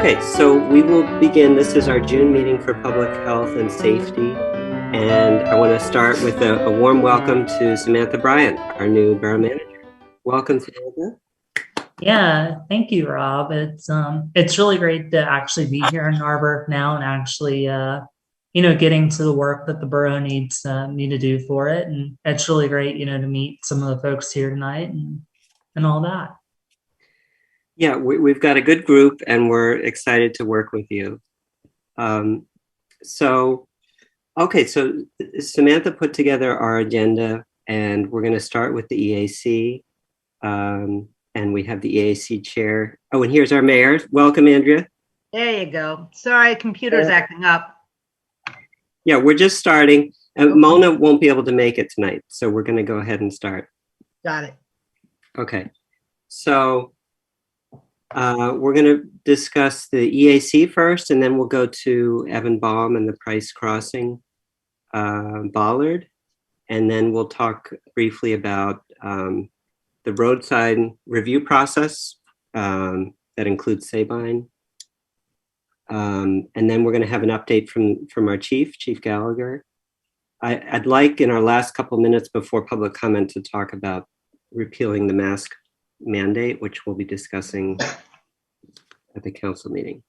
Okay, so we will begin. This is our June meeting for public health and safety. And I want to start with a warm welcome to Samantha Bryant, our new borough manager. Welcome, Samantha. Yeah, thank you, Rob. It's really great to actually be here in Narberth now and actually getting to the work that the borough needs me to do for it. And it's really great, to meet some of the folks here tonight and all that. Yeah, we've got a good group and we're excited to work with you. So Samantha put together our agenda and we're going to start with the EAC. And we have the EAC chair. Oh, and here's our mayor. Welcome, Andrea. There you go. Sorry, computer's acting up. Yeah, we're just starting. Mona won't be able to make it tonight, so we're going to go ahead and start. Got it. Okay, so we're going to discuss the EAC first, and then we'll go to Evan Baum and the Price Crossing bollard, and then we'll talk briefly about the roadside review process that includes Sabine. And then we're going to have an update from our Chief Gallagher. I'd like in our last couple minutes before public comment to talk about repealing the mask mandate, which we'll be discussing at the council meeting.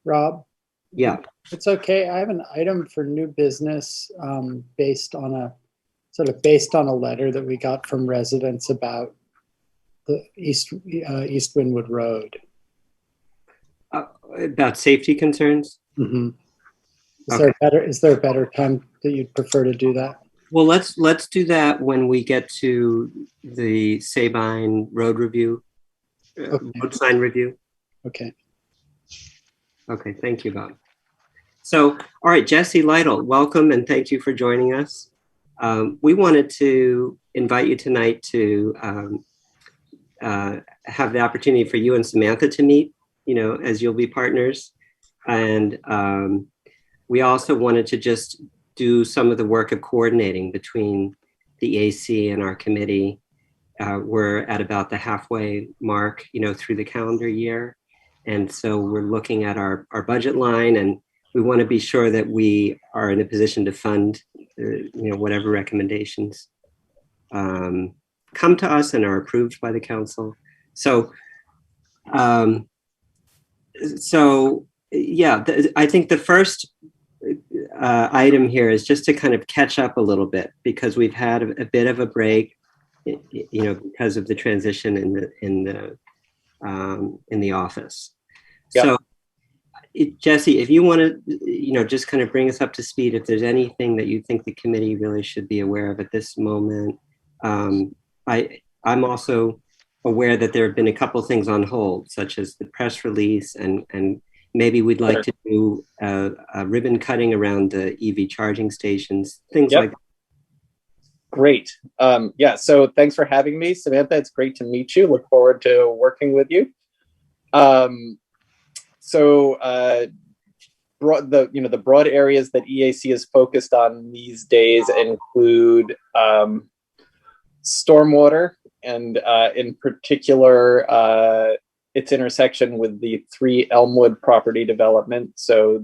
Rob? Yeah. It's okay. I have an item for new business based on a letter that we got from residents about the East Wynwood Road. About safety concerns? Mm-hmm. Okay. Is there a better time that you'd prefer to do that? Well, let's do that when we get to the Sabine road review, road sign review. Okay. Okay, thank you, Bob. So, all right, Jesse Lytle, welcome and thank you for joining us. We wanted to invite you tonight to have the opportunity for you and Samantha to meet, as you'll be partners. And we also wanted to just do some of the work of coordinating between the AC and our committee. We're at about the halfway mark, through the calendar year. And so we're looking at our budget line, and we want to be sure that we are in a position to fund, whatever recommendations come to us and are approved by the council. So, yeah, I think the first item here is just to kind of catch up a little bit, because we've had a bit of a break, because of the transition in the office. Yep. So, Jesse, if you want to, just kind of bring us up to speed, if there's anything that you think the committee really should be aware of at this moment. I'm also aware that there have been a couple of things on hold, such as the press release, and maybe we'd like to do a ribbon cutting around the EV charging stations, things like that. Great. Yeah, so thanks for having me, Samantha. It's great to meet you. Look forward to working with you. The broad areas that EAC is focused on these days include stormwater, and in particular, its intersection with the 3 Elmwood property development. So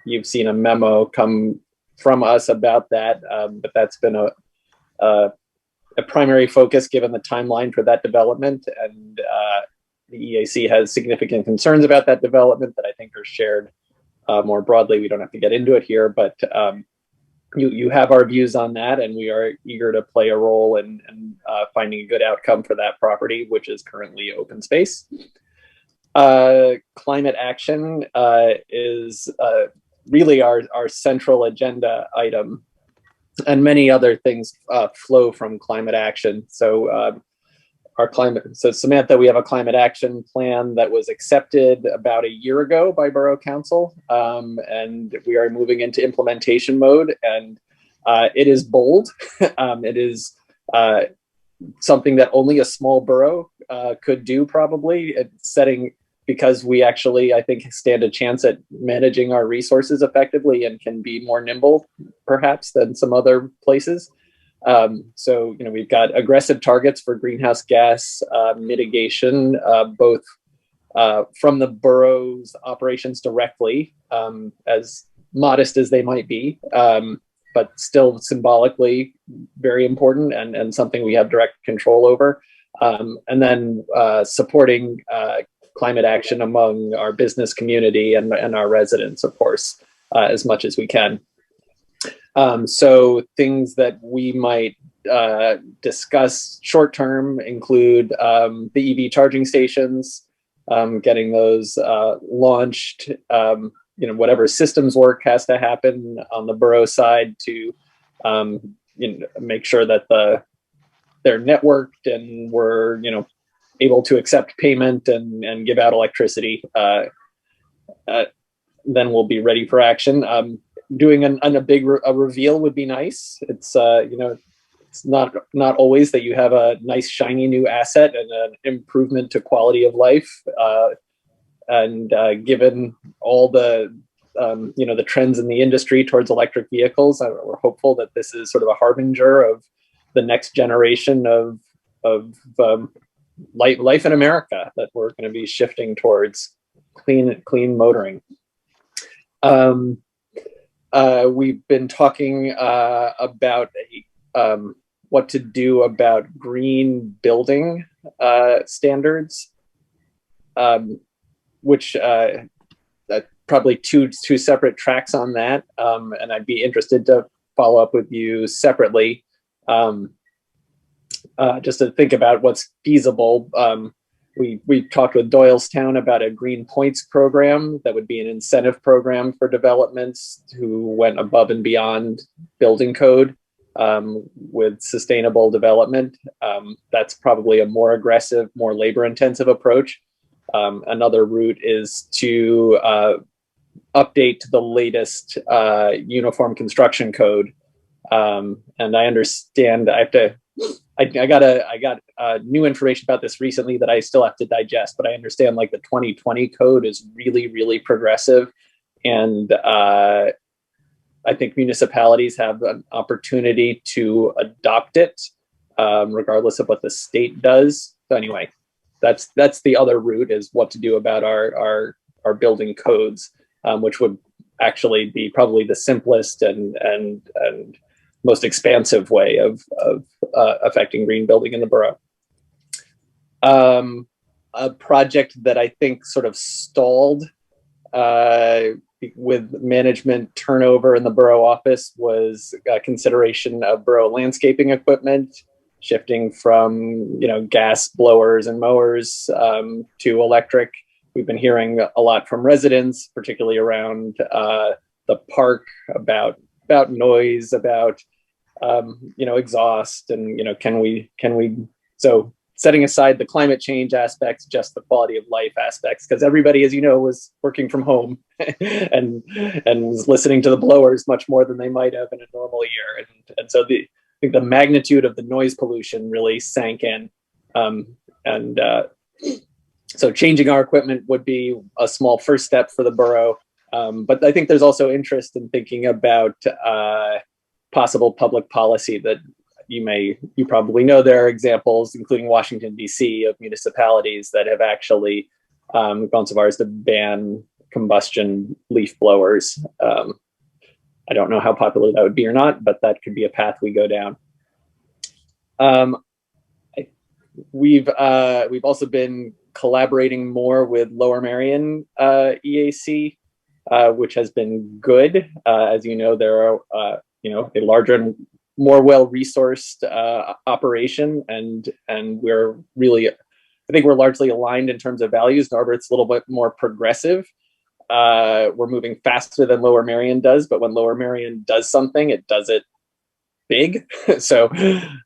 you've seen a memo come from us about that, but that's been a primary focus given the timeline for that development. And the EAC has significant concerns about that development that I think are shared more broadly. We don't have to get into it here, but you have our views on that, and we are eager to play a role in finding a good outcome for that property, which is currently open space. Climate action is really our central agenda item, and many other things flow from climate action. So Samantha, we have a climate action plan that was accepted about a year ago by Borough Council, and we are moving into implementation mode, and it is bold. It is something that only a small borough could do, probably, because we actually, I think, stand a chance at managing our resources effectively and can be more nimble, perhaps, than some other places. We've got aggressive targets for greenhouse gas mitigation, both from the borough's operations directly, as modest as they might be, but still symbolically very important and something we have direct control over. And then supporting climate action among our business community and our residents, of course, as much as we can. So things that we might discuss short term include the EV charging stations, getting those launched, whatever systems work has to happen on the borough side to make sure that they're networked and we're able to accept payment and give out electricity. Then we'll be ready for action. Doing a big reveal would be nice. It's it's not always that you have a nice shiny new asset and an improvement to quality of life. And given all the the trends in the industry towards electric vehicles, we're hopeful that this is sort of a harbinger of the next generation of life in America, that we're going to be shifting towards clean motoring. We've been talking about what to do about green building standards, which probably two separate tracks on that, and I'd be interested to follow up with you separately, just to think about what's feasible. We talked with Doylestown about a Green Points program that would be an incentive program for developments who went above and beyond building code with sustainable development. That's probably a more aggressive, more labor-intensive approach. Another route is to update to the latest uniform construction code. And I understand I got new information about this recently that I still have to digest, but I understand like the 2020 code is really, really progressive. And I think municipalities have an opportunity to adopt it, regardless of what the state does. So anyway, that's the other route, is what to do about our building codes, which would actually be probably the simplest and most expansive way of affecting green building in the borough. A project that I think sort of stalled with management turnover in the borough office was consideration of borough landscaping equipment, shifting from gas blowers and mowers to electric. We've been hearing a lot from residents, particularly around the park, about noise, about exhaust, and can we so setting aside the climate change aspects, just the quality of life aspects, because everybody, as you know, was working from home and was listening to the blowers much more than they might have in a normal year, and so I think the magnitude of the noise pollution really sank in, so changing our equipment would be a small first step for the borough, but I think there's also interest in thinking about possible public policy that you probably know. There are examples, including Washington, D.C., of municipalities that have actually gone so far as to ban combustion leaf blowers. I don't know how popular that would be or not, but that could be a path we go down. We've also been collaborating more with Lower Merion EAC, which has been good. As you know, there are a larger and more well-resourced operation, and we're really, I think we're largely aligned in terms of values. Narberth's a little bit more progressive. We're moving faster than Lower Merion does, but when Lower Merion does something, it does it big. So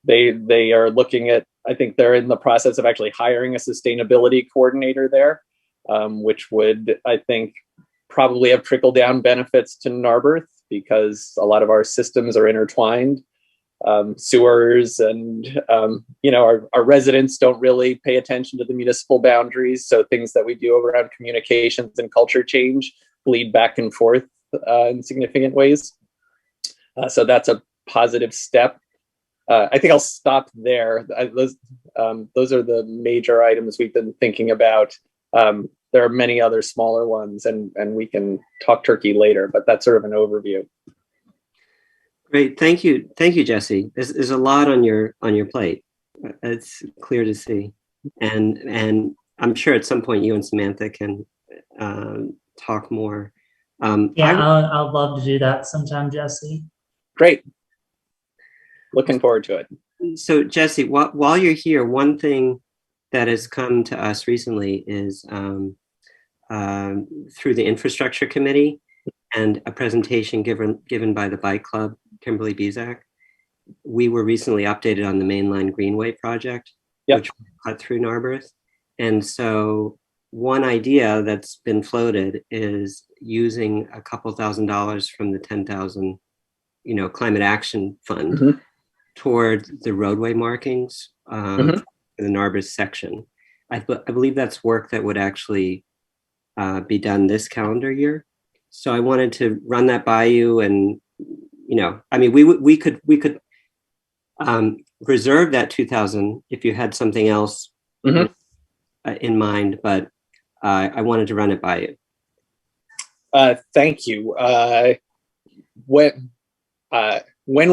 they are looking at, I think they're in the process of actually hiring a sustainability coordinator there, which would, I think, probably have trickle-down benefits to Narberth, because a lot of our systems are intertwined. Sewers and our residents don't really pay attention to the municipal boundaries, so things that we do around communications and culture change bleed back and forth in significant ways. So that's a positive step. I think I'll stop there. Those are the major items we've been thinking about. there are many other smaller ones, and we can talk turkey later, but that's sort of an overview. Great, thank you, Jesse. There's a lot on your plate. It's clear to see, and I'm sure at some point you and Samantha can talk more. Yeah, I'd love to do that sometime, Jesse. Great. Looking forward to it. So Jesse, while you're here, one thing that has come to us recently is through the infrastructure committee and a presentation given by the bike club, Kimberly Bezak. We were recently updated on the mainline greenway project, which cut through Narberth. And so one idea that's been floated is using a couple $1,000s from the 10,000, climate action fund toward the roadway markings in the Narberth section. I believe that's work that would actually be done this calendar year. So I wanted to run that by you, and we could reserve that 2,000 if you had something else in mind, but I wanted to run it by you. Thank you. When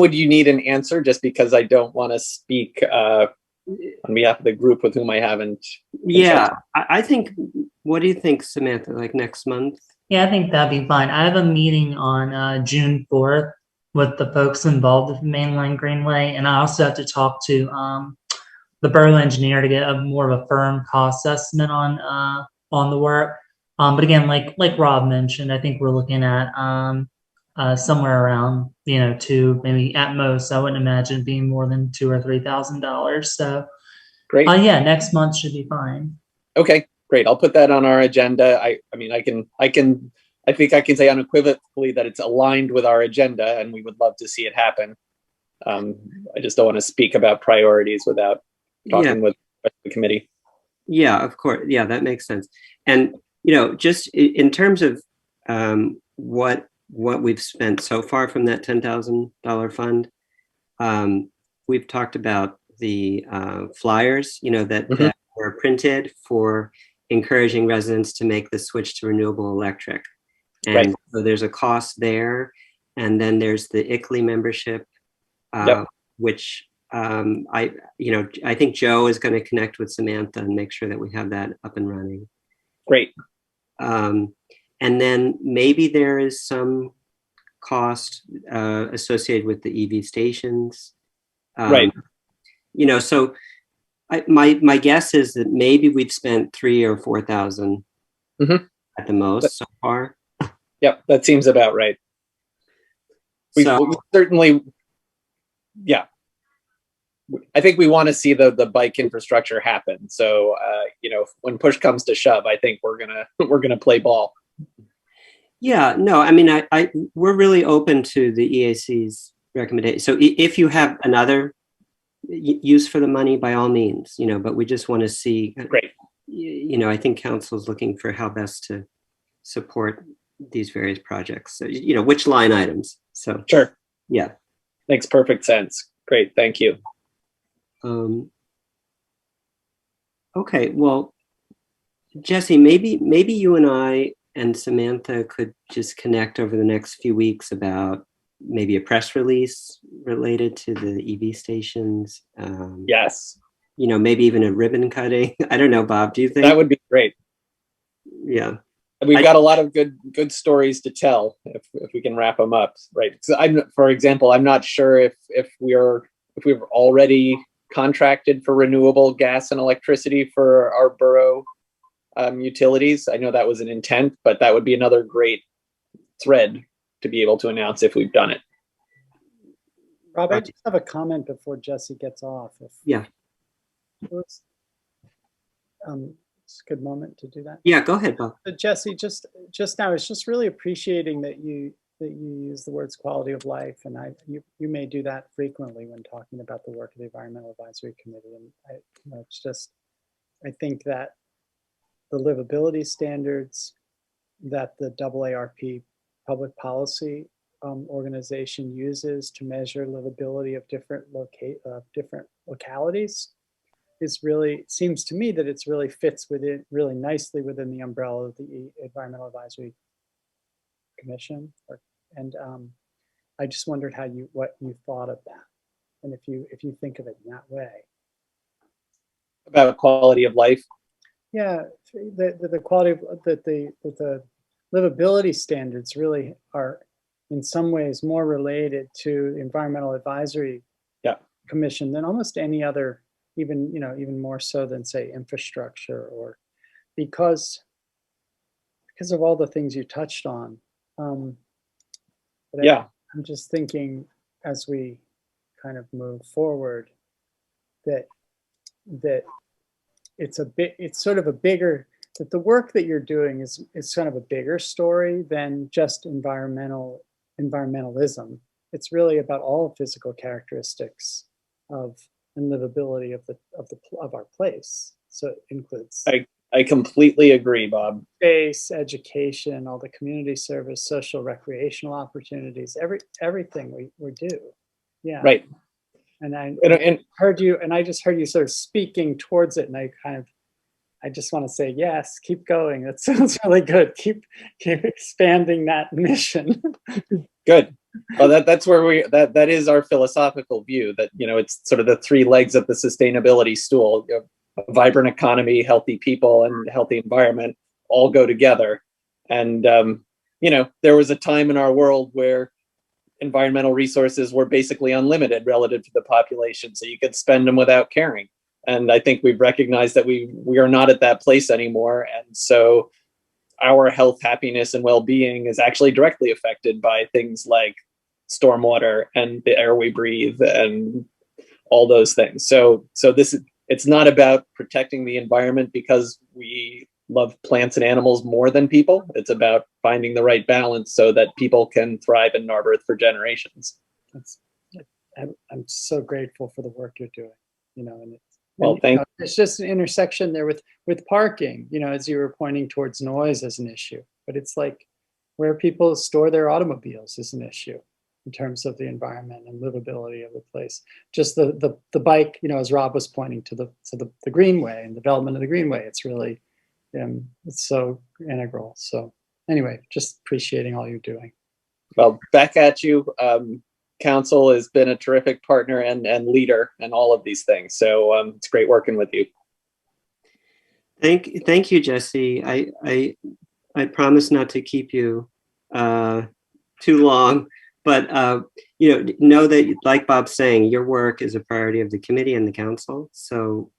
would you need an answer? Just because I don't want to speak on behalf of the group with whom I haven't. Yeah, I think. What do you think, Samantha? Like next month? Yeah, I think that'd be fine. I have a meeting on June 4th with the folks involved with mainline greenway, and I also have to talk to the borough engineer to get a more of a firm cost estimate on the work. But again, like Rob mentioned, I think we're looking at somewhere around two, maybe at most. I wouldn't imagine being more than $2,000 or $3,000. So great. Yeah, next month should be fine. Okay, great. I'll put that on our agenda. I think I can say unequivocally that it's aligned with our agenda, and we would love to see it happen. I just don't want to speak about priorities without talking with the committee. Yeah, of course. Yeah, that makes sense. And just in terms of what we've spent so far from that $10,000 fund, we've talked about the flyers, that were printed for encouraging residents to make the switch to renewable electric. And so there's a cost there. And then there's the ICLEI membership, which I think Joe is going to connect with Samantha and make sure that we have that up and running. Great. And then maybe there is some cost associated with the EV stations. So my guess is that maybe we've spent $3,000 or $4,000 at the most so far. Yep, that seems about right. We certainly, I think we want to see the bike infrastructure happen. So when push comes to shove, I think we're gonna play ball. Yeah, no, I mean, we're really open to the EAC's recommendation. So if you have another use for the money, by all means, but we just want to see. Great. I think council's looking for how best to support these various projects. So, which line items. So sure. Yeah. Makes perfect sense. Great. Thank you. Okay. Well, Jesse, maybe you and I and Samantha could just connect over the next few weeks about maybe a press release related to the EV stations. Yes. Maybe even a ribbon cutting. I don't know, Bob, do you think? That would be great. Yeah. We've got a lot of good stories to tell if we can wrap them up, right? So for example, I'm not sure if we've already contracted for renewable gas and electricity for our borough utilities. I know that was an intent, but that would be another great thread to be able to announce if we've done it. Rob, I just have a comment before Jesse gets off. It's a good moment to do that. Yeah, go ahead, Bob. Jesse, just now, I was just really appreciating that you use the words quality of life, and you may do that frequently when talking about the work of the Environmental Advisory Committee. And I think that the livability standards that the AARP public policy organization uses to measure livability of different localities is really, seems to me that it's really fits within really nicely within the umbrella of the Environmental Advisory Commission. And I just wondered what you thought of that, and if you think of it in that way. About quality of life. Yeah, the quality of the livability standards really are in some ways more related to the Environmental Advisory Commission than almost any other, even more so than, say, infrastructure, or because of all the things you touched on. But I'm just thinking, as we kind of move forward, that it's sort of a bigger, that the work that you're doing is kind of a bigger story than just environmentalism. It's really about all physical characteristics of and livability of our place. So it includes I completely agree, Bob. Space, education, all the community service, social recreational opportunities, everything we do. Yeah. Right. And I heard you, and I just heard you sort of speaking towards it, and I just want to say, yes, keep going. That sounds really good. Keep expanding that mission. Good. Well, that's where that is our philosophical view, that, it's sort of the three legs of the sustainability stool. A vibrant economy, healthy people, and healthy environment all go together. And, there was a time in our world where environmental resources were basically unlimited relative to the population, so you could spend them without caring. And I think we've recognized that we are not at that place anymore. And so our health, happiness, and well-being is actually directly affected by things like stormwater and the air we breathe and all those things. So it's not about protecting the environment because we love plants and animals more than people. It's about finding the right balance so that people can thrive in Narberth for generations. I'm so grateful for the work you're doing, and it's just an intersection there with parking, as you were pointing towards noise as an issue, but it's like where people store their automobiles is an issue in terms of the environment and livability of the place. Just the bike, as Rob was pointing to the greenway and development of the greenway, it's really, it's so integral. So anyway, just appreciating all you're doing. Well, back at you. Council has been a terrific partner and leader in all of these things. So it's great working with you. Thank you, Jesse. I promise not to keep you too long, but know that, like Bob's saying, your work is a priority of the committee and the council. So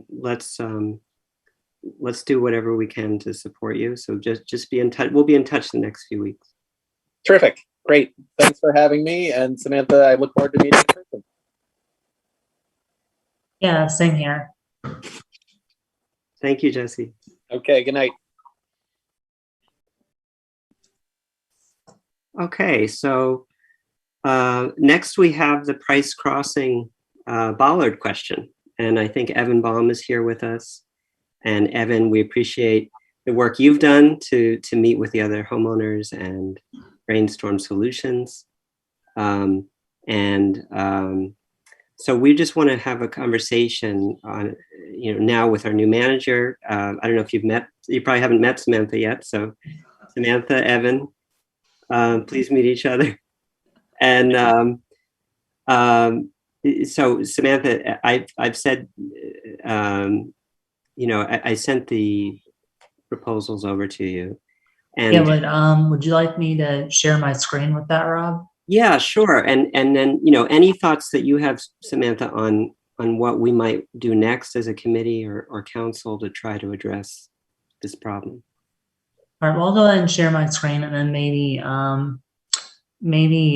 let's do whatever we can to support you. So just be in touch. We'll be in touch the next few weeks. Terrific. Great. Thanks for having me. And Samantha, I look forward to meeting in person. Yeah, same here. Thank you, Jesse. Okay, good night. Okay, so next we have the Price Crossing bollard question. And I think Evan Baum is here with us. And Evan, we appreciate the work you've done to meet with the other homeowners and brainstorm solutions. So we just want to have a conversation on, now with our new manager. I don't know if you probably haven't met Samantha yet. So Samantha, Evan, please meet each other. And so Samantha, I've said, I sent the proposals over to you. And yeah, but would you like me to share my screen with that, Rob? Yeah, sure. And then, any thoughts that you have, Samantha, on what we might do next as a committee or council to try to address this problem? All right, well, I'll go ahead and share my screen, and then maybe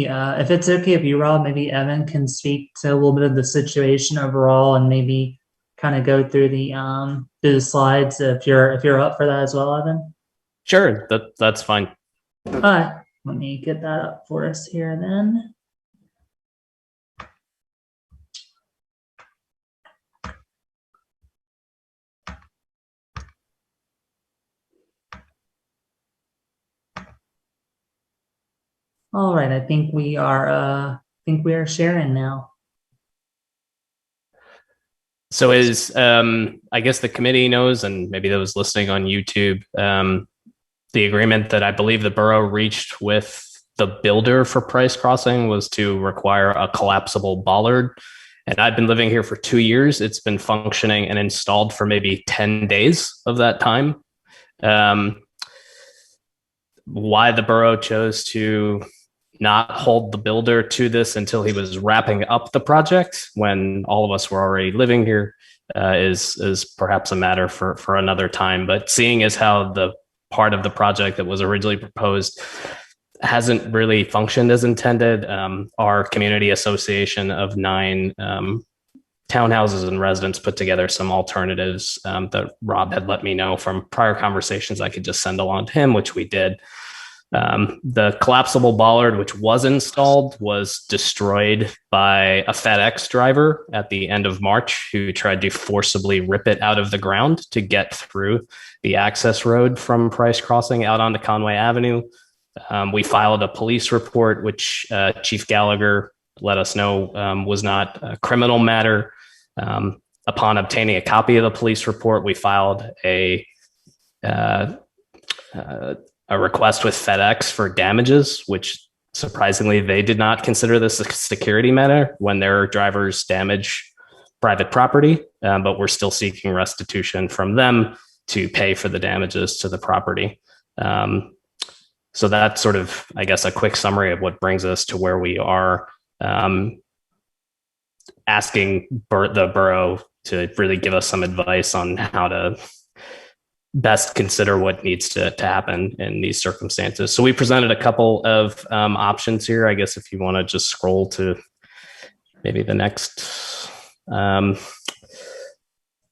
if it's okay with you, Rob, maybe Evan can speak to a little bit of the situation overall, and maybe kind of go through the slides if you're up for that as well, Evan. Sure, that's fine. All right, let me get that up for us here then. All right, I think we are sharing now. So I guess the committee knows, and maybe those listening on YouTube, the agreement that I believe the borough reached with the builder for Price Crossing was to require a collapsible bollard. And I've been living here for 2 years. It's been functioning and installed for maybe 10 days of that time. Why the borough chose to not hold the builder to this until he was wrapping up the project when all of us were already living here is perhaps a matter for another time. But seeing as how the part of the project that was originally proposed hasn't really functioned as intended, our community association of 9 townhouses and residents put together some alternatives that Rob had let me know from prior conversations I could just send along to him, which we did. The collapsible bollard, which was installed, was destroyed by a FedEx driver at the end of March who tried to forcibly rip it out of the ground to get through the access road from Price Crossing out onto Conway Avenue. We filed a police report, which Chief Gallagher let us know was not a criminal matter. Upon obtaining a copy of the police report, we filed a request with FedEx for damages, which surprisingly they did not consider this a security matter when their drivers damage private property, but we're still seeking restitution from them to pay for the damages to the property. So that's sort of, I guess, a quick summary of what brings us to where we are, asking the borough to really give us some advice on how to best consider what needs to happen in these circumstances. So we presented a couple of options here. I guess if you want to just scroll to maybe the next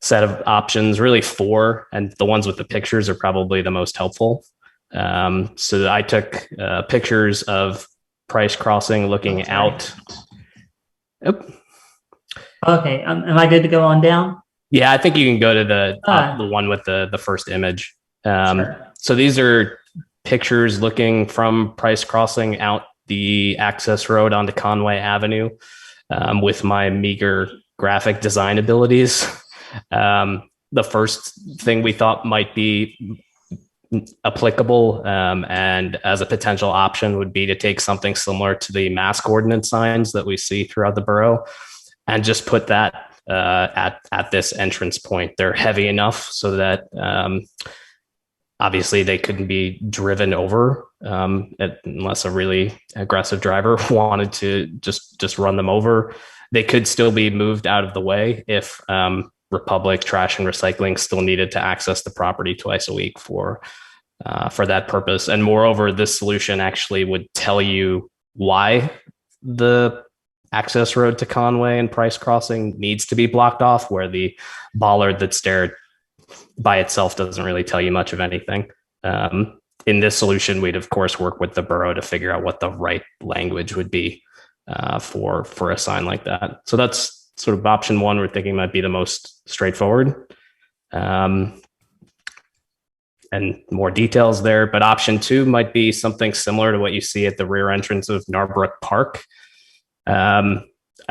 set of options, really 4, and the ones with the pictures are probably the most helpful. So I took pictures of Price Crossing looking out. Okay, am I good to go on down? Yeah, I think you can go to the one with the first image. Sure. So these are pictures looking from Price Crossing out the access road onto Conway Avenue with my meager graphic design abilities. The first thing we thought might be applicable and as a potential option would be to take something similar to the mask ordinance signs that we see throughout the borough and just put that at this entrance point. They're heavy enough so that obviously they couldn't be driven over unless a really aggressive driver wanted to just run them over. They could still be moved out of the way if Republic Trash and Recycling still needed to access the property twice a week for that purpose. And moreover, this solution actually would tell you why the access road to Conway and Price Crossing needs to be blocked off, where the bollard that's there by itself doesn't really tell you much of anything. In this solution, we'd of course work with the borough to figure out what the right language would be for a sign like that. So that's sort of option 1 we're thinking might be the most straightforward. And more details there, but option 2 might be something similar to what you see at the rear entrance of Narbrook Park. I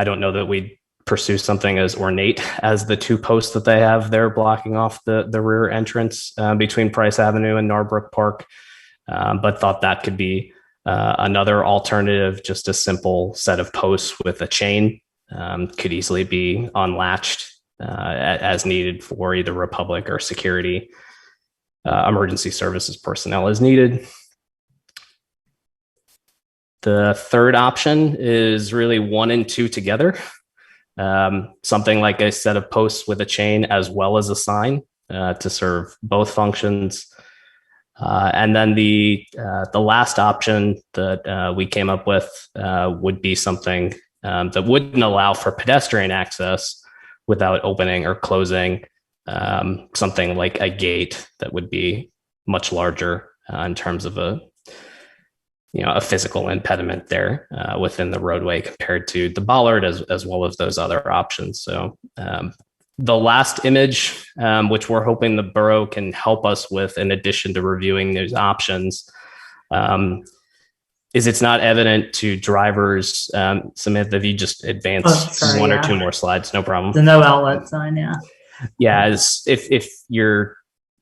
don't know that we'd pursue something as ornate as the 2 posts that they have there blocking off the rear entrance between Price Avenue and Narbrook Park, but thought that could be another alternative. Just a simple set of posts with a chain could easily be unlatched as needed for either Republic or security emergency services personnel as needed. The third option is really 1 and 2 together. Something like a set of posts with a chain as well as a sign to serve both functions. And then the last option that we came up with would be something that wouldn't allow for pedestrian access without opening or closing, something like a gate that would be much larger in terms of a physical impediment there within the roadway compared to the bollard as well as those other options. So the last image, which we're hoping the borough can help us with in addition to reviewing those options, is it's not evident to drivers. Samantha, if you just advance sorry, one or yeah. two more slides, no problem. The no outlet sign, yeah. Yeah, if you're,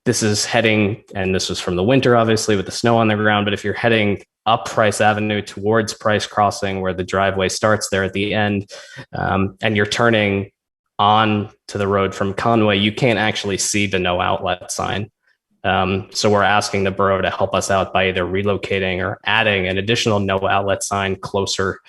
this is heading, and this was from the winter, obviously, with the snow on the ground, but if you're heading up Price Avenue towards Price Crossing, where the driveway starts there at the end, and you're turning on to the road from Conway, you can't actually see the no outlet sign. So we're asking the borough to help us out by either relocating or adding an additional no outlet sign closer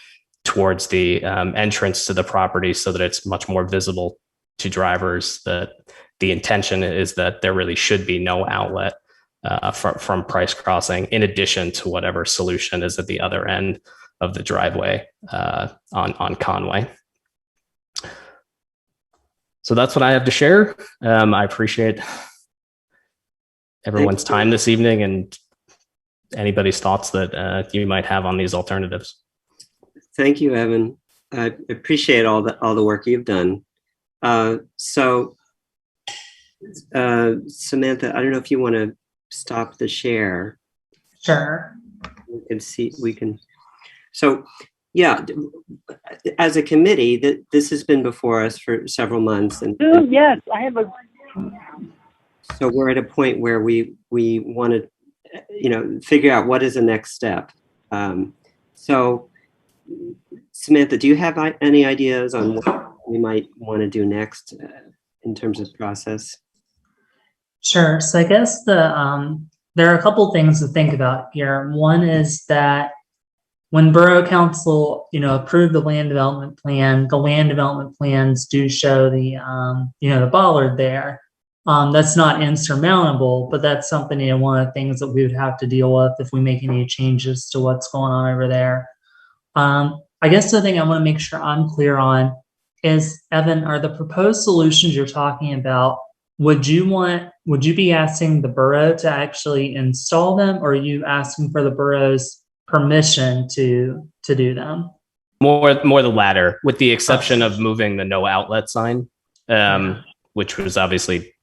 towards the entrance to the property so that it's much more visible to drivers. That the intention is that there really should be no outlet from Price Crossing, in addition to whatever solution is at the other end of the driveway on Conway. So that's what I have to share. I appreciate everyone's time this evening and anybody's thoughts that you might have on these alternatives. Thank you, Evan. I appreciate all the work you've done. So, Samantha, I don't know if you want to stop the share. Sure. We can see, so yeah, as a committee, this has been before us for several months. And yes, I have a. So we're at a point where we want to, figure out what is the next step. So Samantha, do you have any ideas on what we might want to do next in terms of process? Sure. So I guess there are a couple things to think about here. One is that when Borough Council, approved the land development plan, the land development plans do show the, the bollard there. That's not insurmountable, but that's something, one of the things that we would have to deal with if we make any changes to what's going on over there. I guess the thing I want to make sure I'm clear on is, Evan, are the proposed solutions you're talking about, would you be asking the borough to actually install them, or are you asking for the borough's permission to do them? More the latter, with the exception of moving the no outlet sign, which was obviously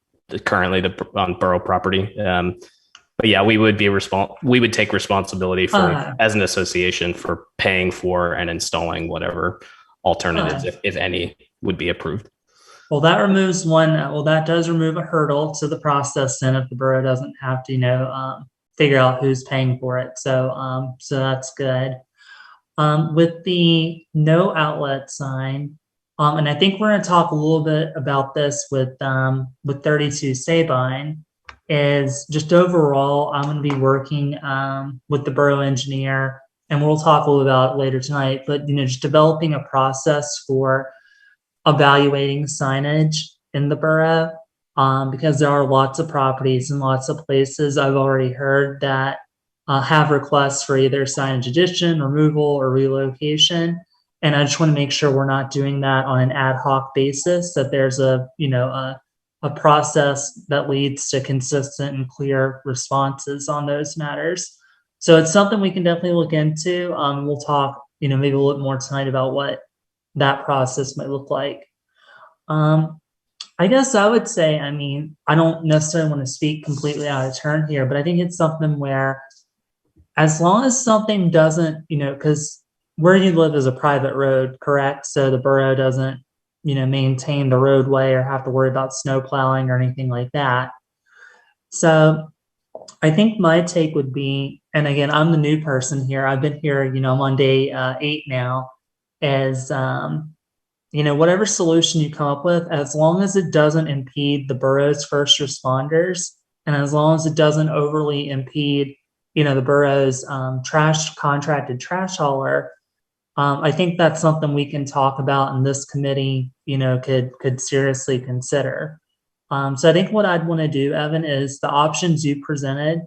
currently on borough property. But yeah, we would take responsibility for, as an association, for paying for and installing whatever alternatives, if any, would be approved. Well, that does remove a hurdle to the process then, if the borough doesn't have to, figure out who's paying for it. So that's good. With the no outlet sign, and I think we're going to talk a little bit about this with 32 Sabine, is just overall, I'm going to be working with the borough engineer, and we'll talk a little about it later tonight, but just developing a process for evaluating signage in the borough, because there are lots of properties and lots of places I've already heard that have requests for either signage addition, removal, or relocation. And I just want to make sure we're not doing that on an ad hoc basis, that there's a process that leads to consistent and clear responses on those matters. So it's something we can definitely look into. We'll talk, maybe a little bit more tonight about what that process might look like. I guess I would say, I don't necessarily want to speak completely out of turn here, but I think it's something where, as long as something doesn't, because where you live is a private road, correct? So the borough doesn't, maintain the roadway or have to worry about snow plowing or anything like that. So I think my take would be, and again, I'm the new person here. I've been here, I'm on day 8 now, is, whatever solution you come up with, as long as it doesn't impede the borough's first responders, and as long as it doesn't overly impede, the borough's contracted trash hauler, I think that's something we can talk about, and this committee, could seriously consider. So I think what I'd want to do, Evan, is the options you presented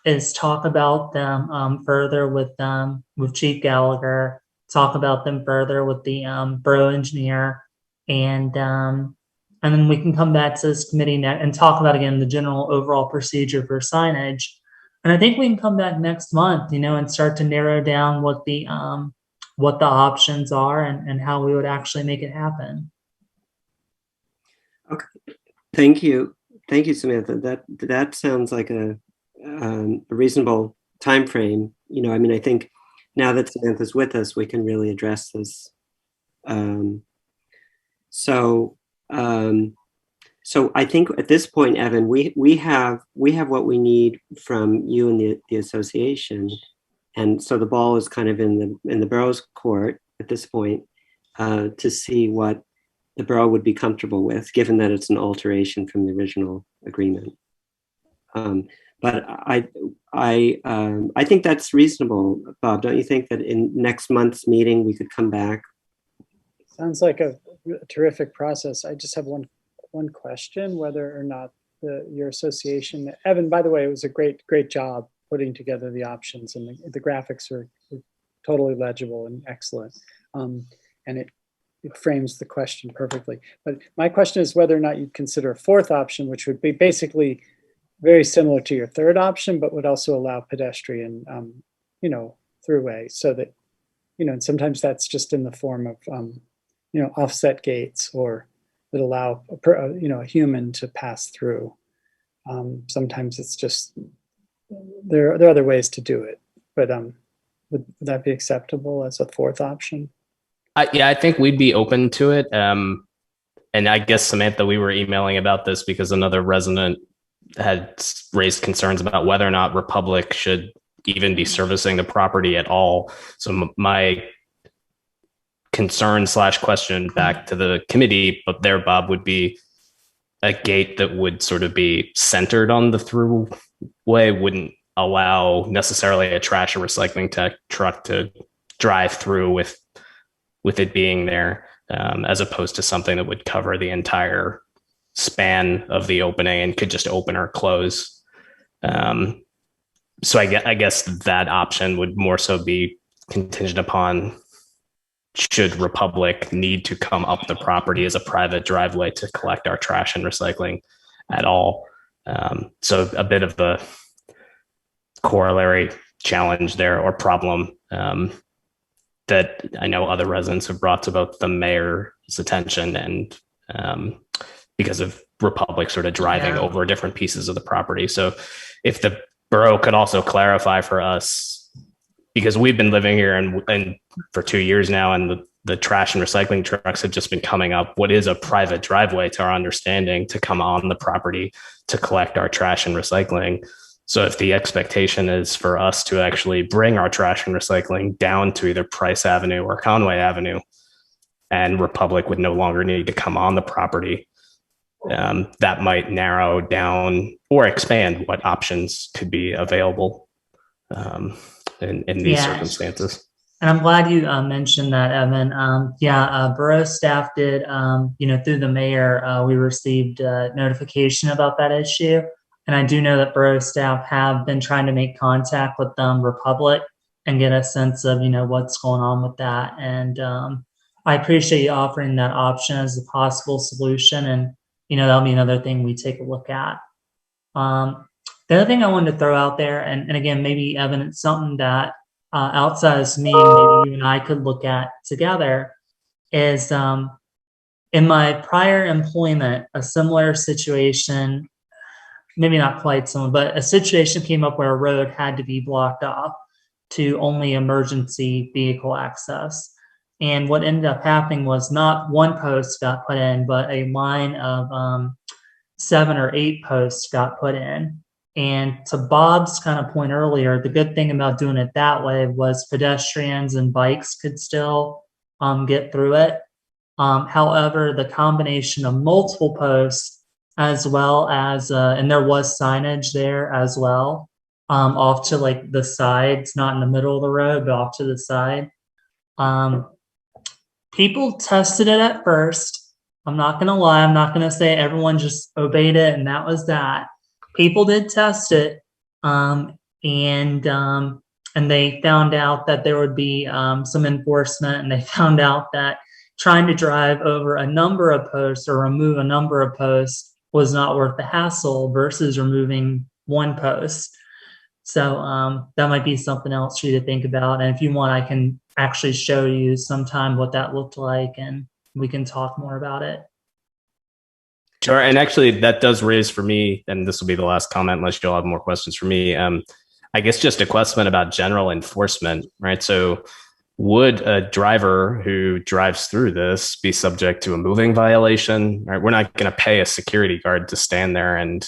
is talk about them further with Chief Gallagher, talk about them further with the borough engineer, and then we can come back to this committee and talk about, again, the general overall procedure for signage. And I think we can come back next month, and start to narrow down what the options are and how we would actually make it happen. Okay, thank you, Samantha. That sounds like a reasonable time frame. I think now that Samantha's with us, we can really address this. So I think at this point, Evan, we have what we need from you and the association, and so the ball is kind of in the borough's court at this point to see what the borough would be comfortable with, given that it's an alteration from the original agreement. But I think that's reasonable, Bob. Don't you think that in next month's meeting we could come back? Sounds like a terrific process. I just have one question, whether or not your association, Evan, by the way, it was a great job putting together the options, and the graphics are totally legible and excellent. And it frames the question perfectly. But my question is whether or not you'd consider a fourth option, which would be basically very similar to your third option, but would also allow pedestrian, throughway, so that, and sometimes that's just in the form of, offset gates, or that allow a human to pass through. Sometimes it's just, there are other ways to do it, but would that be acceptable as a fourth option? I think we'd be open to it. And I guess, Samantha, we were emailing about this because another resident had raised concerns about whether or not Republic should even be servicing the property at all. So my concern / question back to the committee, but there, Bob, would be a gate that would sort of be centered on the throughway, wouldn't allow necessarily a trash or recycling truck to drive through with it being there, as opposed to something that would cover the entire span of the opening and could just open or close. So I guess that option would more so be contingent upon should Republic need to come up the property as a private driveway to collect our trash and recycling at all. So a bit of the corollary challenge there, or problem, that I know other residents have brought to both the mayor's attention and because of Republic sort of driving over different pieces of the property. So if the borough could also clarify for us, because we've been living here and for 2 years now, and the trash and recycling trucks have just been coming up what is a private driveway, to our understanding, to come on the property to collect our trash and recycling. So if the expectation is for us to actually bring our trash and recycling down to either Price Avenue or Conway Avenue, and Republic would no longer need to come on the property, that might narrow down or expand what options could be available in these circumstances. And I'm glad you mentioned that, Evan. Borough staff did, through the mayor, we received notification about that issue. And I do know that borough staff have been trying to make contact with Republic and get a sense of, what's going on with that. And I appreciate you offering that option as a possible solution. And, that'll be another thing we take a look at. The other thing I wanted to throw out there, and again, maybe, Evan, it's something that outside of this meeting, maybe you and I could look at together, is in my prior employment, a similar situation, maybe not quite similar, but a situation came up where a road had to be blocked off to only emergency vehicle access. And what ended up happening was not one post got put in, but a line of 7 or 8 posts got put in. And to Bob's kind of point earlier, the good thing about doing it that way was pedestrians and bikes could still get through it. However, the combination of multiple posts, as well as, and there was signage there as well, off to like the sides, not in the middle of the road, but off to the side. People tested it at first. I'm not going to lie. I'm not going to say everyone just obeyed it and that was that. People did test it, and they found out that there would be some enforcement, and they found out that trying to drive over a number of posts or remove a number of posts was not worth the hassle versus removing one post. So that might be something else for you to think about. And if you want, I can actually show you sometime what that looked like, and we can talk more about it. Sure. And actually, that does raise for me, and this will be the last comment unless you'll have more questions for me. I guess just a question about general enforcement, right? So would a driver who drives through this be subject to a moving violation? Right? We're not going to pay a security guard to stand there and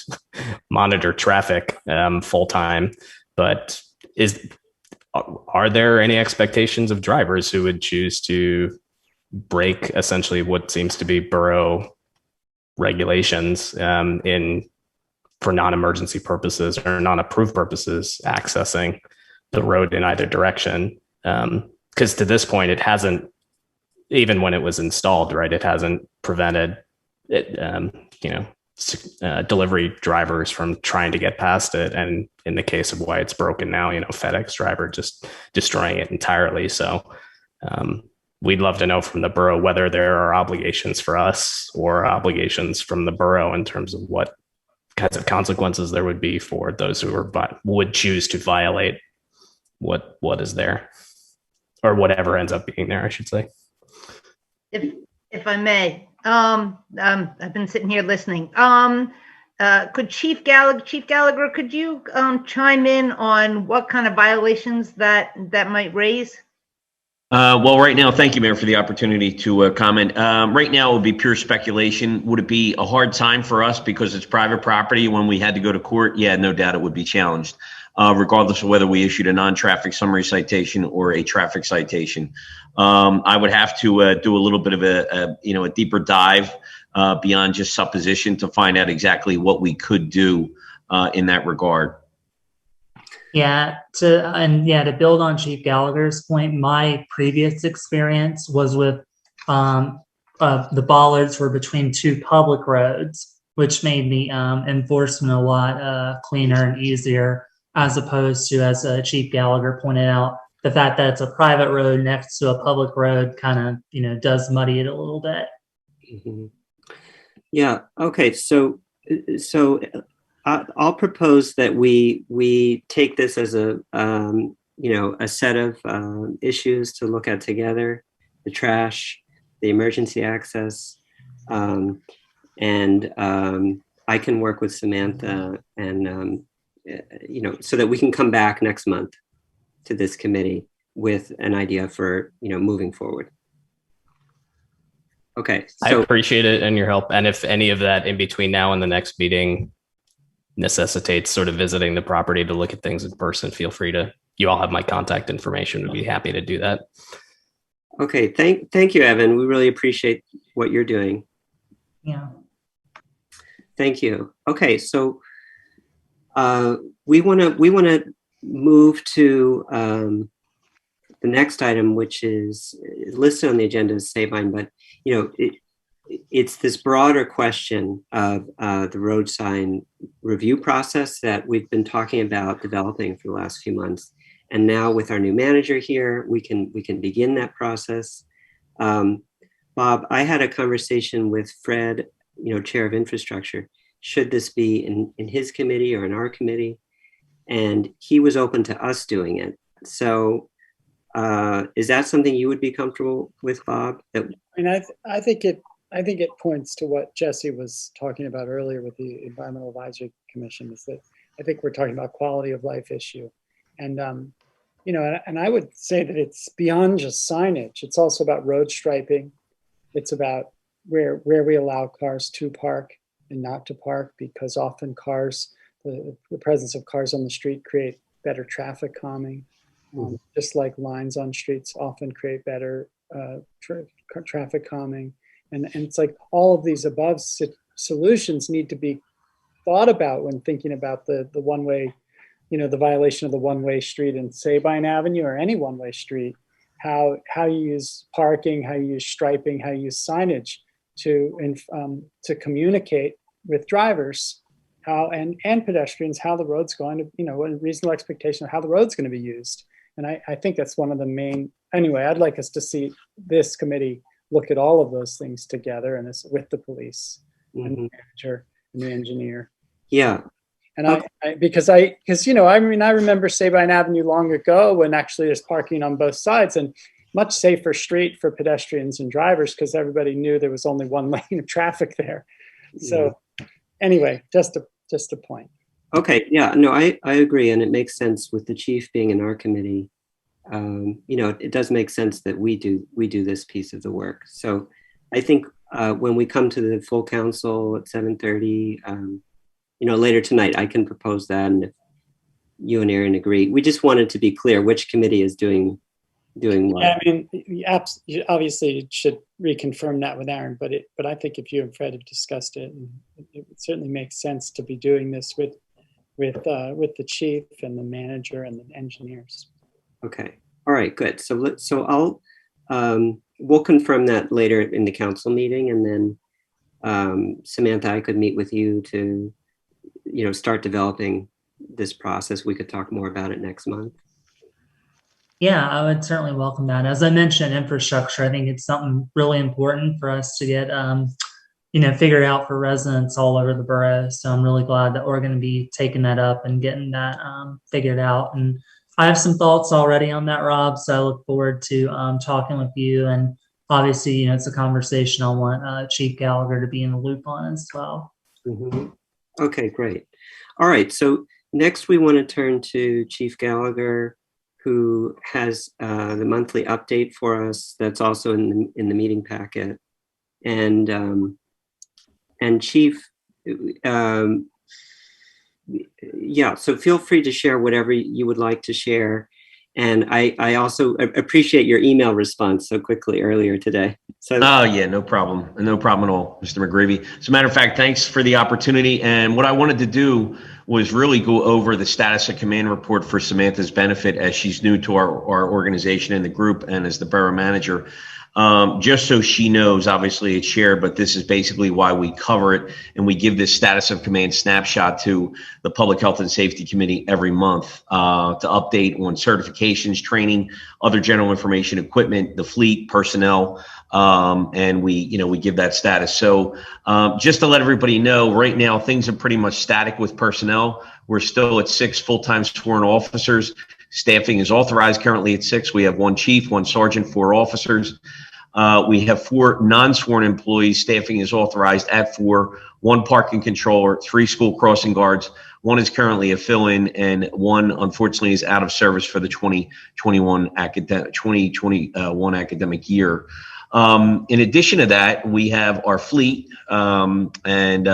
monitor traffic full time, but are there any expectations of drivers who would choose to break essentially what seems to be borough regulations for non-emergency purposes or non-approved purposes accessing the road in either direction? Because to this point, it hasn't, even when it was installed, right, it hasn't prevented it, delivery drivers from trying to get past it. And in the case of why it's broken now, FedEx driver just destroying it entirely. So we'd love to know from the borough whether there are obligations for us or obligations from the borough in terms of what kinds of consequences there would be for those who would choose to violate what is there, or whatever ends up being there, I should say. If I may, I've been sitting here listening. Could Chief Gallagher, could you chime in on what kind of violations that might raise? Well, right now, thank you, Mayor, for the opportunity to comment. Right now, it would be pure speculation. Would it be a hard time for us because it's private property when we had to go to court? Yeah, no doubt it would be challenged, regardless of whether we issued a non-traffic summary citation or a traffic citation. I would have to do a little bit of a deeper dive beyond just supposition to find out exactly what we could do in that regard. Yeah, to build on Chief Gallagher's point, my previous experience was with the bollards were between two public roads, which made the enforcement a lot cleaner and easier, as opposed to, as Chief Gallagher pointed out, the fact that it's a private road next to a public road kind of does muddy it a little bit. Mm-hmm. Yeah. Okay. So I'll propose that we take this as a set of issues to look at together: the trash, the emergency access, and I can work with Samantha and so that we can come back next month to this committee with an idea for moving forward. Okay. I appreciate it and your help. And if any of that in between now and the next meeting necessitates sort of visiting the property to look at things in person, feel free to, you all have my contact information. We'd be happy to do that. Okay. Thank you, Evan. We really appreciate what you're doing. Yeah. Thank you. Okay. So we want to move to the next item, which is listed on the agenda as Sabine, but it's this broader question of the road sign review process that we've been talking about developing for the last few months. And now with our new manager here, we can begin that process. Bob, I had a conversation with Fred, Chair of Infrastructure. Should this be in his committee or in our committee? And he was open to us doing it. So is that something you would be comfortable with, Bob? I think it points to what Jesse was talking about earlier with the Environmental Advisory Commission, is that I think we're talking about quality of life issue. And, and I would say that it's beyond just signage. It's also about road striping. It's about where we allow cars to park and not to park, because often the presence of cars on the street create better traffic calming. Just like lines on streets often create better traffic calming. And it's like all of these above solutions need to be thought about when thinking about the one-way, the violation of the one-way street in Sabine Avenue or any one-way street, how you use parking, how you use striping, how you use signage to communicate with drivers and pedestrians how the road's going to, a reasonable expectation of how the road's going to be used. And I think that's one of the main, anyway, I'd like us to see this committee look at all of those things together, and this with the police and the manager and the engineer. Yeah. And because I remember Sabine Avenue long ago when actually there's parking on both sides, and much safer street for pedestrians and drivers because everybody knew there was only one lane of traffic there. So anyway, just a point. Okay, yeah, no, I agree, and it makes sense with the chief being in our committee. It does make sense that we do this piece of the work. So I think when we come to the full council at 7:30, later tonight, I can propose that, and if you and Aaron agree, we just wanted to be clear which committee is doing what. Yeah, I mean, you obviously should reconfirm that with Aaron, but I think if you and Fred have discussed it, it certainly makes sense to be doing this with the chief and the manager and the engineers. Okay. All right. Good. So I'll we'll confirm that later in the council meeting, and then Samantha, I could meet with you to start developing this process. We could talk more about it next month. Yeah, I would certainly welcome that. As I mentioned, infrastructure, I think it's something really important for us to get figured out for residents all over the borough. So I'm really glad that we're going to be taking that up and getting that figured out. And I have some thoughts already on that, Rob. So I look forward to talking with you. And obviously, it's a conversation I want Chief Gallagher to be in the loop on as well. Mm-hmm. Okay, great. All right. So next we want to turn to Chief Gallagher, who has the monthly update for us. That's also in the meeting packet. And Chief, so feel free to share whatever you would like to share. And I also appreciate your email response so quickly earlier today. So, oh yeah, no problem. No problem at all, Mr. McGreevy. As a matter of fact, thanks for the opportunity. And what I wanted to do was really go over the status of command report for Samantha's benefit, as she's new to our organization and the group, and as the borough manager. Just so she knows, obviously it's shared, but this is basically why we cover it, and we give this status of command snapshot to the Public Health and Safety Committee every month to update on certifications, training, other general information, equipment, the fleet, personnel, and we give that status. So just to let everybody know, right now things are pretty much static with personnel. We're still at 6 full-time sworn officers. Staffing is authorized currently at 6. We have 1 chief, 1 sergeant, 4 officers. We have 4 non-sworn employees. Staffing is authorized at 4, 1 parking controller, 3 school crossing guards. 1 is currently a fill-in, and 1 unfortunately is out of service for the 2021 academic year. In addition to that, we have our fleet, and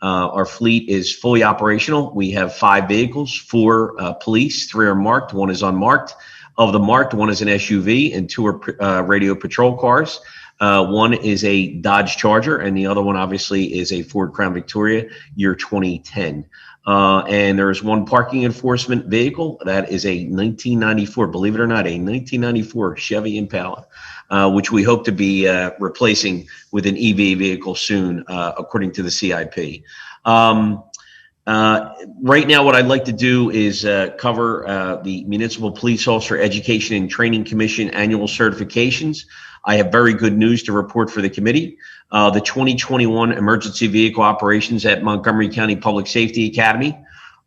our fleet is fully operational. We have 5 vehicles, 4 police, 3 are marked, 1 is unmarked. Of the marked, 1 is an SUV and 2 are radio patrol cars. 1 is a Dodge Charger, and the other one obviously is a Ford Crown Victoria, year 2010. And there is 1 parking enforcement vehicle. That is a 1994, believe it or not, a 1994 Chevy Impala, which we hope to be replacing with an EV vehicle soon, according to the CIP. Right now, what I'd like to do is cover the Municipal Police Officer Education and Training Commission annual certifications. I have very good news to report for the committee. The 2021 emergency vehicle operations at Montgomery County Public Safety Academy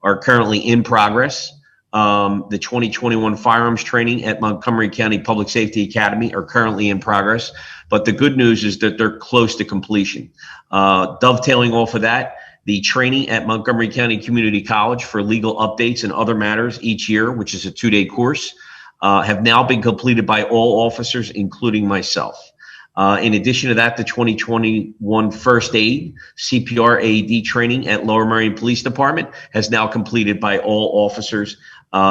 are currently in progress. The 2021 firearms training at Montgomery County Public Safety Academy are currently in progress. But the good news is that they're close to completion. Dovetailing off of that, the training at Montgomery County Community College for legal updates and other matters each year, which is a 2-day course, have now been completed by all officers, including myself. In addition to that, the 2021 first aid, CPR AED training at Lower Merion Police Department has now completed by all officers,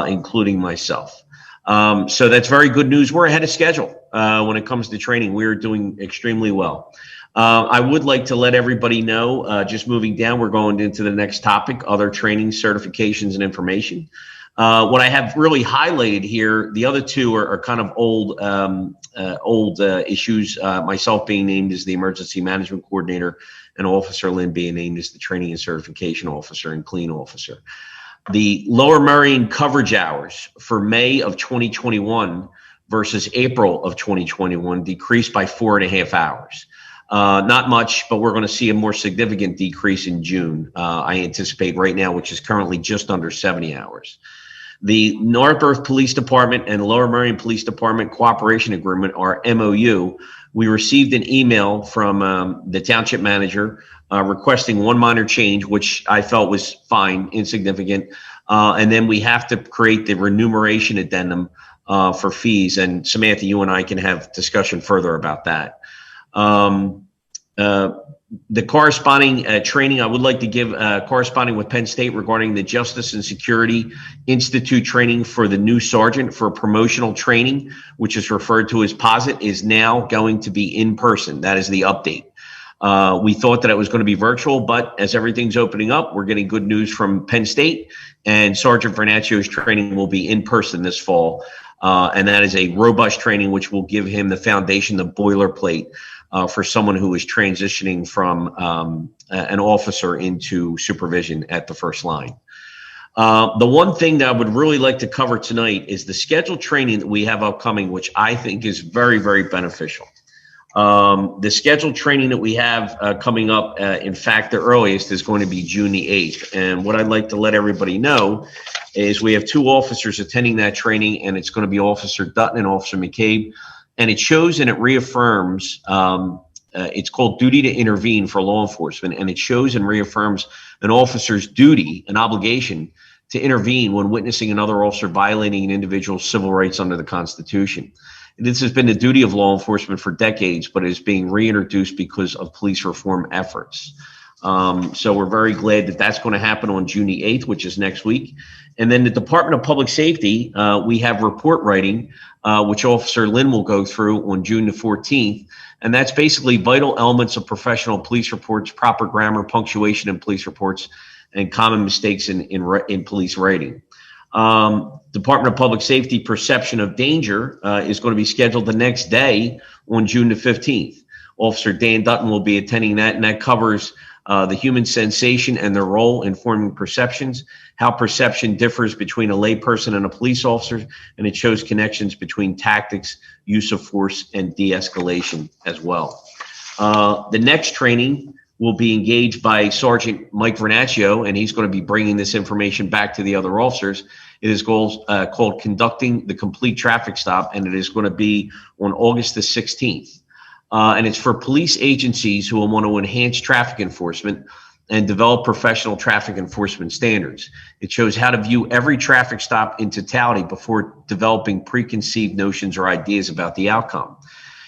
including myself. So that's very good news. We're ahead of schedule when it comes to training. We're doing extremely well. I would like to let everybody know, just moving down, we're going into the next topic, other training, certifications, and information. What I have really highlighted here, the other 2 are kind of old issues, myself being named as the Emergency Management Coordinator and Officer Lynn being named as the Training and Certification Officer and Clean Officer. The Lower Merion coverage hours for May of 2021 versus April of 2021 decreased by 4.5 hours. Not much, but we're going to see a more significant decrease in June, I anticipate right now, which is currently just under 70 hours. The Northborough Police Department and Lower Merion Police Department Cooperation Agreement, or MOU, we received an email from the township manager requesting one minor change, which I felt was fine, insignificant. And then we have to create the remuneration addendum for fees. And Samantha, you and I can have discussion further about that. The corresponding training I would like to give corresponding with Penn State regarding the Justice and Security Institute training for the new sergeant for promotional training, which is referred to as POSIT, is now going to be in person. That is the update. We thought that it was going to be virtual, but as everything's opening up, we're getting good news from Penn State, and Sergeant Vernaccio's training will be in person this fall. And that is a robust training which will give him the foundation, the boilerplate for someone who is transitioning from an officer into supervision at the first line. The one thing that I would really like to cover tonight is the scheduled training that we have upcoming, which I think is very, very beneficial. The scheduled training that we have coming up, in fact, the earliest is going to be June the 8th. And what I'd like to let everybody know is we have two officers attending that training, and it's going to be Officer Dutton and Officer McCabe. And it shows and it reaffirms, it's called duty to intervene for law enforcement. And it shows and reaffirms an officer's duty, an obligation to intervene when witnessing another officer violating an individual's civil rights under the Constitution. This has been the duty of law enforcement for decades, but it is being reintroduced because of police reform efforts. So we're very glad that that's going to happen on June the 8th, which is next week. And then the Department of Public Safety, we have report writing, which Officer Lynn will go through on June the 14th. And that's basically vital elements of professional police reports, proper grammar, punctuation in police reports, and common mistakes in police writing. Department of Public Safety perception of danger is going to be scheduled the next day on June the 15th. Officer Dan Dutton will be attending that, and that covers the human sensation and their role in forming perceptions, how perception differs between a layperson and a police officer, and it shows connections between tactics, use of force, and de-escalation as well. The next training will be engaged by Sergeant Mike Vernaccio, and he's going to be bringing this information back to the other officers. It is called Conducting the Complete Traffic Stop, and it is going to be on August the 16th. And it's for police agencies who will want to enhance traffic enforcement and develop professional traffic enforcement standards. It shows how to view every traffic stop in totality before developing preconceived notions or ideas about the outcome.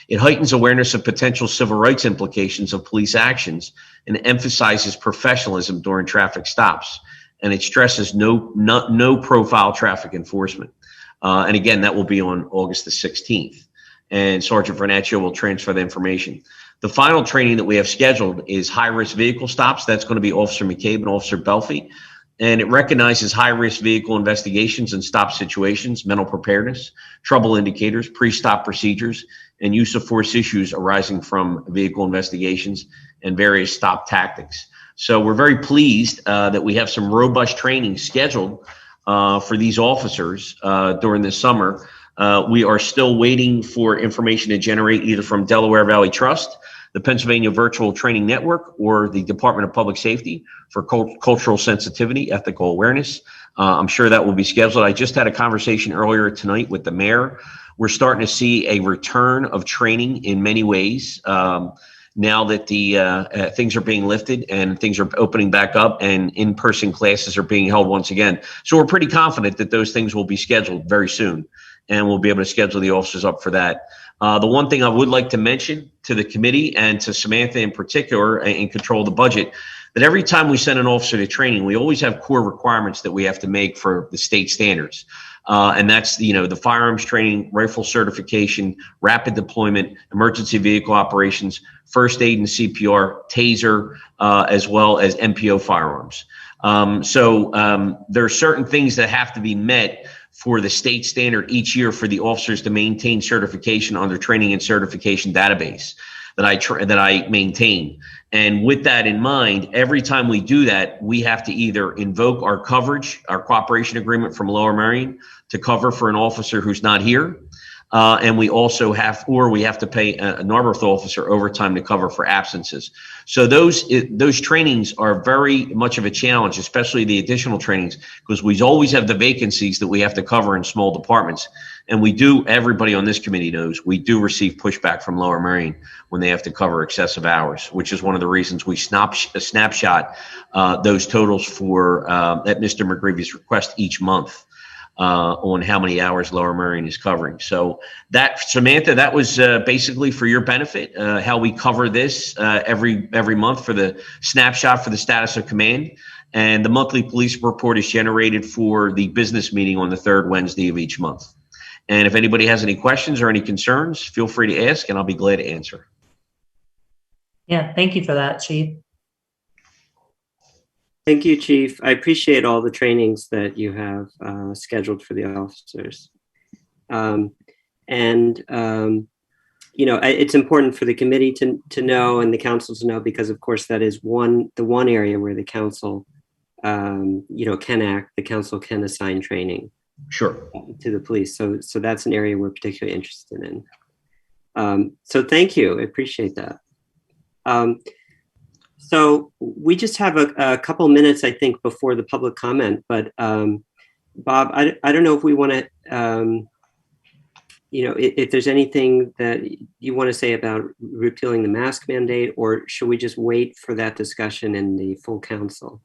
It heightens awareness of potential civil rights implications of police actions and emphasizes professionalism during traffic stops. And it stresses no profile traffic enforcement. And again, that will be on August the 16th. And Sergeant Vernaccio will transfer the information. The final training that we have scheduled is high-risk vehicle stops. That's going to be Officer McCabe and Officer Belfi. And it recognizes high-risk vehicle investigations and stop situations, mental preparedness, trouble indicators, pre-stop procedures, and use of force issues arising from vehicle investigations and various stop tactics. So we're very pleased that we have some robust training scheduled for these officers during this summer. We are still waiting for information to generate either from Delaware Valley Trust, the Pennsylvania Virtual Training Network, or the Department of Public Safety for cultural sensitivity, ethical awareness. I'm sure that will be scheduled. I just had a conversation earlier tonight with the mayor. We're starting to see a return of training in many ways. Now that the things are being lifted and things are opening back up and in-person classes are being held once again. So we're pretty confident that those things will be scheduled very soon, and we'll be able to schedule the officers up for that. The one thing I would like to mention to the committee and to Samantha in particular in control of the budget, that every time we send an officer to training, we always have core requirements that we have to make for the state standards. And that's, the firearms training, rifle certification, rapid deployment, emergency vehicle operations, first aid and CPR, taser, as well as MPO firearms. So there are certain things that have to be met for the state standard each year for the officers to maintain certification on their training and certification database that I maintain. And with that in mind, every time we do that, we have to either invoke our coverage, our cooperation agreement from Lower Merion to cover for an officer who's not here. And we also have to pay a Narberth officer overtime to cover for absences. So those trainings are very much of a challenge, especially the additional trainings, because we always have the vacancies that we have to cover in small departments. And everybody on this committee knows, we do receive pushback from Lower Merion when they have to cover excessive hours, which is one of the reasons we snapshot those totals for at Mr. McGreevy's request each month. On how many hours Lower Merion is covering. So Samantha, that was basically for your benefit, how we cover this every month for the snapshot for the status of command. And the monthly police report is generated for the business meeting on the third Wednesday of each month. And if anybody has any questions or any concerns, feel free to ask and I'll be glad to answer. Yeah, thank you for that, Chief. Thank you, Chief. I appreciate all the trainings that you have scheduled for the officers. It's important for the committee to know and the council to know, because of course that is the one area where the council, can act. The council can assign training. Sure. To the police. So that's an area we're particularly interested in. So thank you. I appreciate that. So we just have a couple minutes, I think, before the public comment. But Bob, I don't know if we want to, if there's anything that you want to say about repealing the mask mandate, or should we just wait for that discussion in the full council?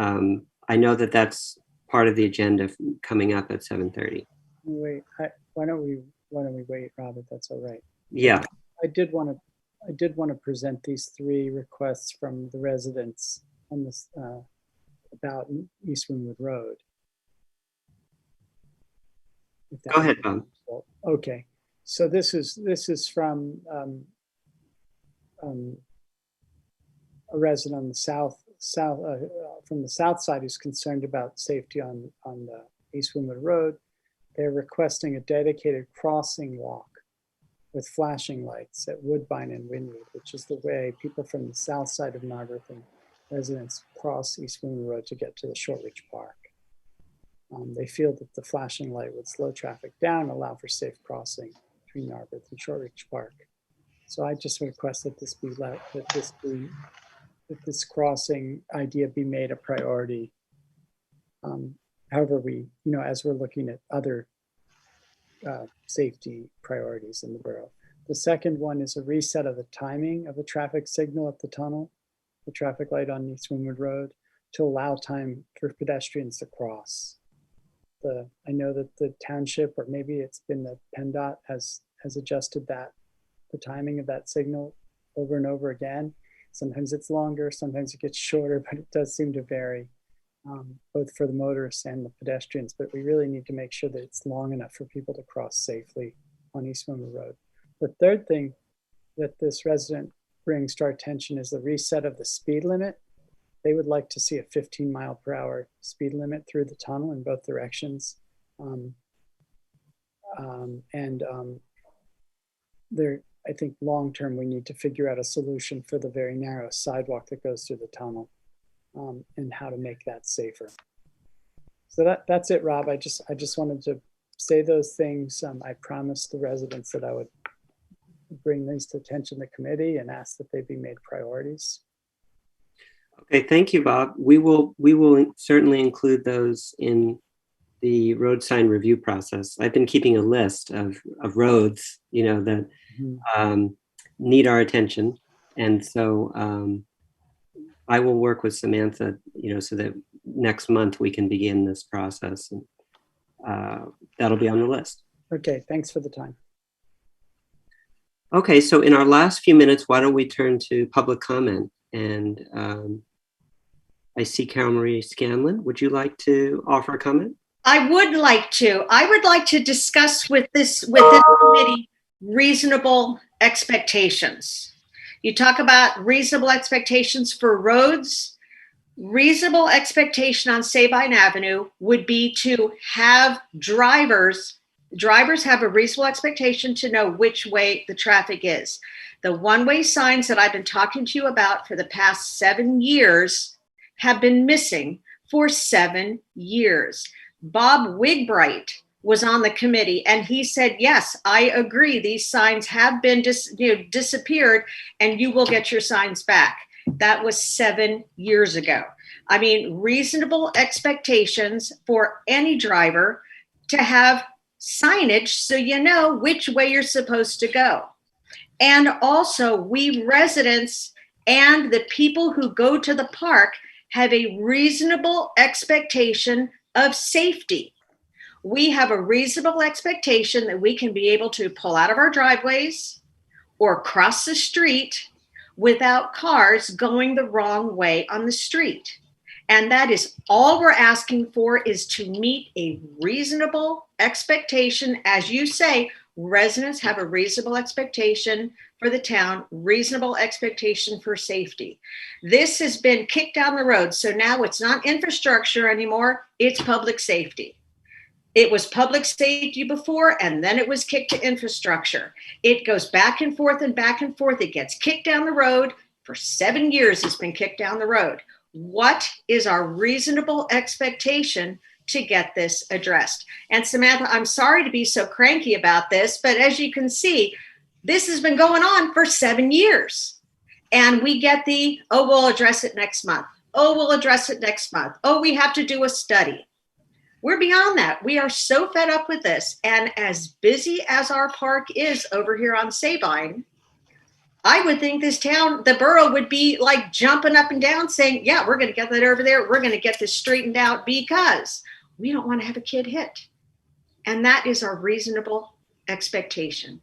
I know that that's part of the agenda coming up at 7:30. Wait, why don't we wait, Rob, if that's all right? Yeah. I did want to present these three requests from the residents on this about East Wynwood Road. Go ahead, Bob. Okay, so this is from a resident on the from the south side who's concerned about safety on the East Wynwood Road. They're requesting a dedicated crossing walk with flashing lights at Woodbine and Wynwood, which is the way people from the south side of Narberth and residents cross East Wynwood Road to get to the Shortridge Park. They feel that the flashing light would slow traffic down and allow for safe crossing between Narberth and Shortridge Park. So I just request that this crossing idea be made a priority. However, as we're looking at other safety priorities in the borough. The second one is a reset of the timing of the traffic signal at the tunnel, the traffic light on East Wynwood Road, to allow time for pedestrians to cross. I know that the township, or maybe it's been the PennDOT, has adjusted the timing of that signal over and over again. Sometimes it's longer, sometimes it gets shorter, but it does seem to vary, both for the motorists and the pedestrians. But we really need to make sure that it's long enough for people to cross safely on East Wynwood Road. The third thing that this resident brings to our attention is the reset of the speed limit. They would like to see a 15-mile-per-hour speed limit through the tunnel in both directions. I think long-term, we need to figure out a solution for the very narrow sidewalk that goes through the tunnel, and how to make that safer. So that's it, Rob. I just wanted to say those things. I promised the residents that I would bring these to attention of the committee and ask that they be made priorities. Okay, thank you, Bob. We will certainly include those in the road sign review process. I've been keeping a list of roads, that need our attention, and so I will work with Samantha, so that next month we can begin this process, and that'll be on the list. Okay, thanks for the time. Okay, so in our last few minutes, why don't we turn to public comment? And I see Carol Marie Scanlon. Would you like to offer a comment? I would like to discuss within the committee reasonable expectations. You talk about reasonable expectations for roads. Reasonable expectation on Sabine Avenue would be to have drivers have a reasonable expectation to know which way the traffic is. The one-way signs that I've been talking to you about for the past 7 years have been missing for 7 years. Bob Wigbright was on the committee, and he said, yes, I agree. These signs have been disappeared, and you will get your signs back. That was 7 years ago. I mean, reasonable expectations for any driver to have signage so you know which way you're supposed to go. And also, we residents and the people who go to the park have a reasonable expectation of safety. We have a reasonable expectation that we can be able to pull out of our driveways or cross the street without cars going the wrong way on the street. And that is all we're asking for, is to meet a reasonable expectation. As you say, residents have a reasonable expectation for the town, reasonable expectation for safety. This has been kicked down the road. So now it's not infrastructure anymore, it's public safety. It was public safety before, and then it was kicked to infrastructure. It goes back and forth and back and forth. It gets kicked down the road. For 7 years, it's been kicked down the road. What is our reasonable expectation to get this addressed? And Samantha, I'm sorry to be so cranky about this, but as you can see, this has been going on for 7 years. And we get the, oh, we'll address it next month. Oh, we'll address it next month. Oh, we have to do a study. We're beyond that. We are so fed up with this. And as busy as our park is over here on Sabine, I would think this town, the borough, would be like jumping up and down saying, yeah, we're going to get that over there. We're going to get this straightened out because we don't want to have a kid hit. And that is our reasonable expectation.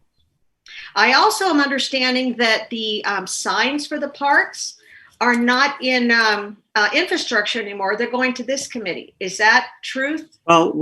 I also am understanding that the signs for the parks are not in infrastructure anymore. They're going to this committee. Is that truth? Well,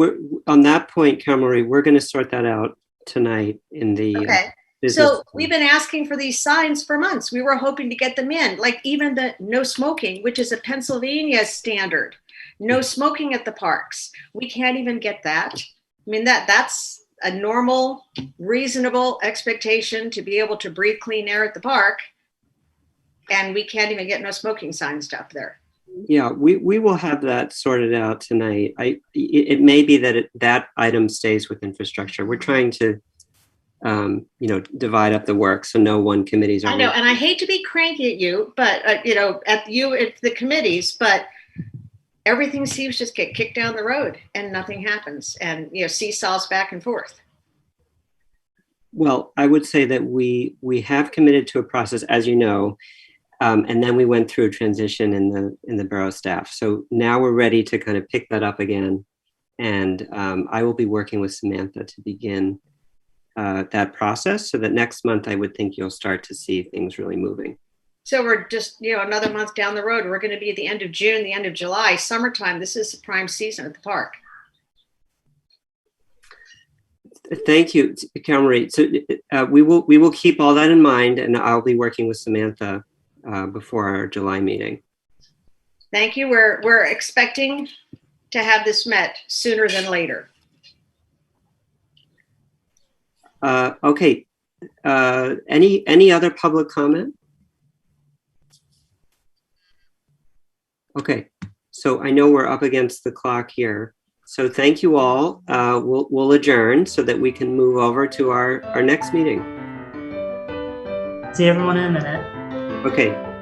on that point, Marie, we're going to sort that out tonight in the okay. So we've been asking for these signs for months. We were hoping to get them in, like even the no smoking, which is a Pennsylvania standard. No smoking at the parks. We can't even get that. I mean, that's a normal, reasonable expectation to be able to breathe clean air at the park. And we can't even get no smoking signs up there. Yeah, we will have that sorted out tonight. It may be that that item stays with infrastructure. We're trying to, divide up the work so no one committee's. I know, and I hate to be cranky at you, but at the committees, but everything seems to just get kicked down the road and nothing happens, and seesaws back and forth. Well, I would say that we have committed to a process, as you know. And then we went through a transition in the borough staff. So now we're ready to kind of pick that up again. And I will be working with Samantha to begin that process so that next month I would think you'll start to see things really moving. So we're just, another month down the road. We're going to be at the end of June, the end of July, summertime. This is the prime season at the park. Thank you, Marie. So we will keep all that in mind, and I'll be working with Samantha before our July meeting. Thank you. We're expecting to have this met sooner than later. Okay. Any other public comment? Okay. So I know we're up against the clock here. So thank you all. We'll adjourn so that we can move over to our next meeting. See everyone in a minute. Okay.